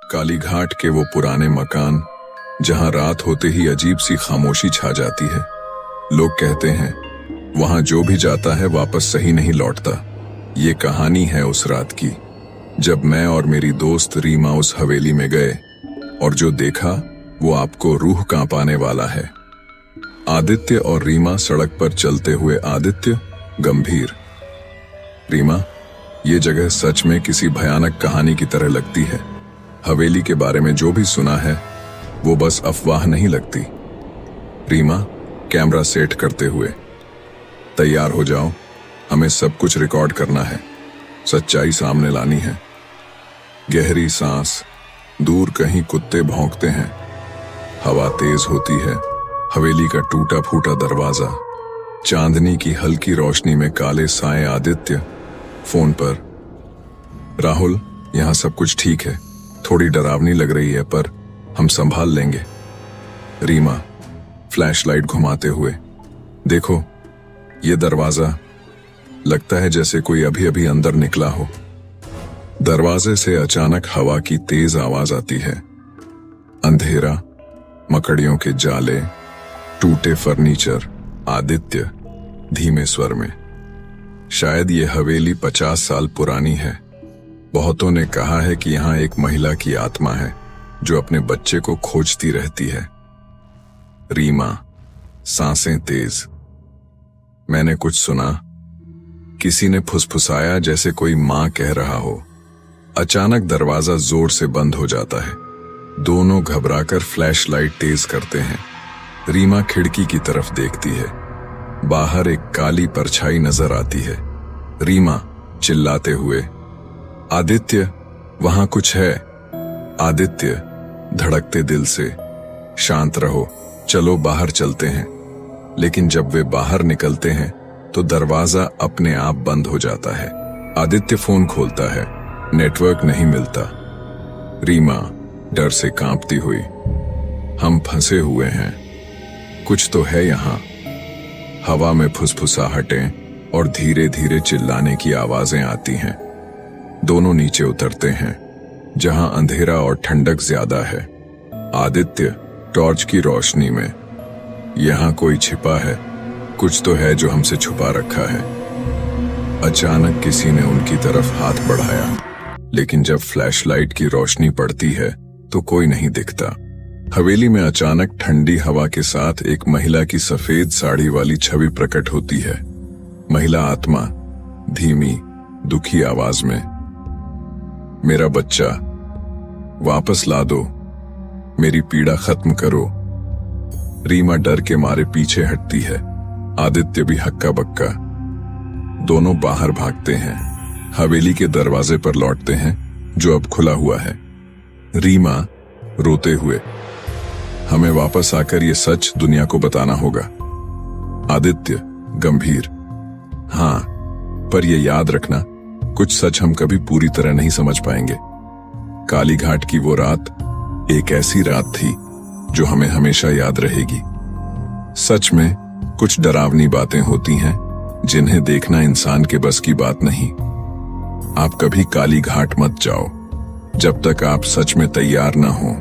कालीघाट के वो पुराने मकान जहां रात होते ही अजीब सी खामोशी छा जाती है। लोग कहते हैं वहां जो भी जाता है वापस सही नहीं लौटता। ये कहानी है उस रात की जब मैं और मेरी दोस्त रीमा उस हवेली में गए और जो देखा वो आपको रूह कांपाने वाला है। आदित्य और रीमा सड़क पर चलते हुए। आदित्य गंभीर। रीमा, ये जगह सच में किसी भयानक कहानी की तरह लगती है। हवेली के बारे में जो भी सुना है वो बस अफवाह नहीं लगती। रीमा कैमरा सेट करते हुए, तैयार हो जाओ, हमें सब कुछ रिकॉर्ड करना है, सच्चाई सामने लानी है। गहरी सांस। दूर कहीं कुत्ते भौंकते हैं। हवा तेज होती है। हवेली का टूटा फूटा दरवाजा, चांदनी की हल्की रोशनी में काले साए। आदित्य फोन पर, राहुल यहां सब कुछ ठीक है, थोड़ी डरावनी लग रही है पर हम संभाल लेंगे। रीमा फ्लैशलाइट घुमाते हुए, देखो ये दरवाजा, लगता है जैसे कोई अभी अभी अंदर निकला हो। दरवाजे से अचानक हवा की तेज आवाज आती है। अंधेरा, मकड़ियों के जाले, टूटे फर्नीचर। आदित्य धीमे स्वर में, शायद ये हवेली 50 साल पुरानी है। बहुतों ने कहा है कि यहाँ एक महिला की आत्मा है जो अपने बच्चे को खोजती रहती है। रीमा सांसें तेज। मैंने कुछ सुना, किसी ने फुसफुसाया जैसे कोई मां कह रहा हो। अचानक दरवाजा जोर से बंद हो जाता है। दोनों घबराकर फ्लैशलाइट तेज करते हैं। रीमा खिड़की की तरफ देखती है। बाहर एक काली परछाई नजर आती है। रीमा चिल्लाते हुए, आदित्य वहां कुछ है। आदित्य धड़कते दिल से, शांत रहो, चलो बाहर चलते हैं। लेकिन जब वे बाहर निकलते हैं तो दरवाजा अपने आप बंद हो जाता है। आदित्य फोन खोलता है, नेटवर्क नहीं मिलता। रीमा डर से कांपती हुई, हम फंसे हुए हैं, कुछ तो है यहाँ। हवा में फुसफुसाहटें और धीरे धीरे चिल्लाने की आवाजें आती हैं। दोनों नीचे उतरते हैं जहां अंधेरा और ठंडक ज्यादा है। आदित्य टॉर्च की रोशनी में, यहां कोई छिपा है, कुछ तो है जो हमसे छुपा रखा है। अचानक किसी ने उनकी तरफ हाथ बढ़ाया, लेकिन जब फ्लैशलाइट की रोशनी पड़ती है तो कोई नहीं दिखता। हवेली में अचानक ठंडी हवा के साथ एक महिला की सफेद साड़ी वाली छवि प्रकट होती है। महिला आत्मा धीमी दुखी आवाज में, मेरा बच्चा वापस ला दो, मेरी पीड़ा खत्म करो। रीमा डर के मारे पीछे हटती है। आदित्य भी हक्का बक्का। दोनों बाहर भागते हैं। हवेली के दरवाजे पर लौटते हैं जो अब खुला हुआ है। रीमा रोते हुए, हमें वापस आकर ये सच दुनिया को बताना होगा। आदित्य गंभीर, हाँ, पर ये याद रखना, कुछ सच हम कभी पूरी तरह नहीं समझ पाएंगे। कालीघाट की वो रात एक ऐसी रात थी जो हमें हमेशा याद रहेगी। सच में कुछ डरावनी बातें होती हैं जिन्हें देखना इंसान के बस की बात नहीं। आप कभी कालीघाट मत जाओ जब तक आप सच में तैयार ना हो।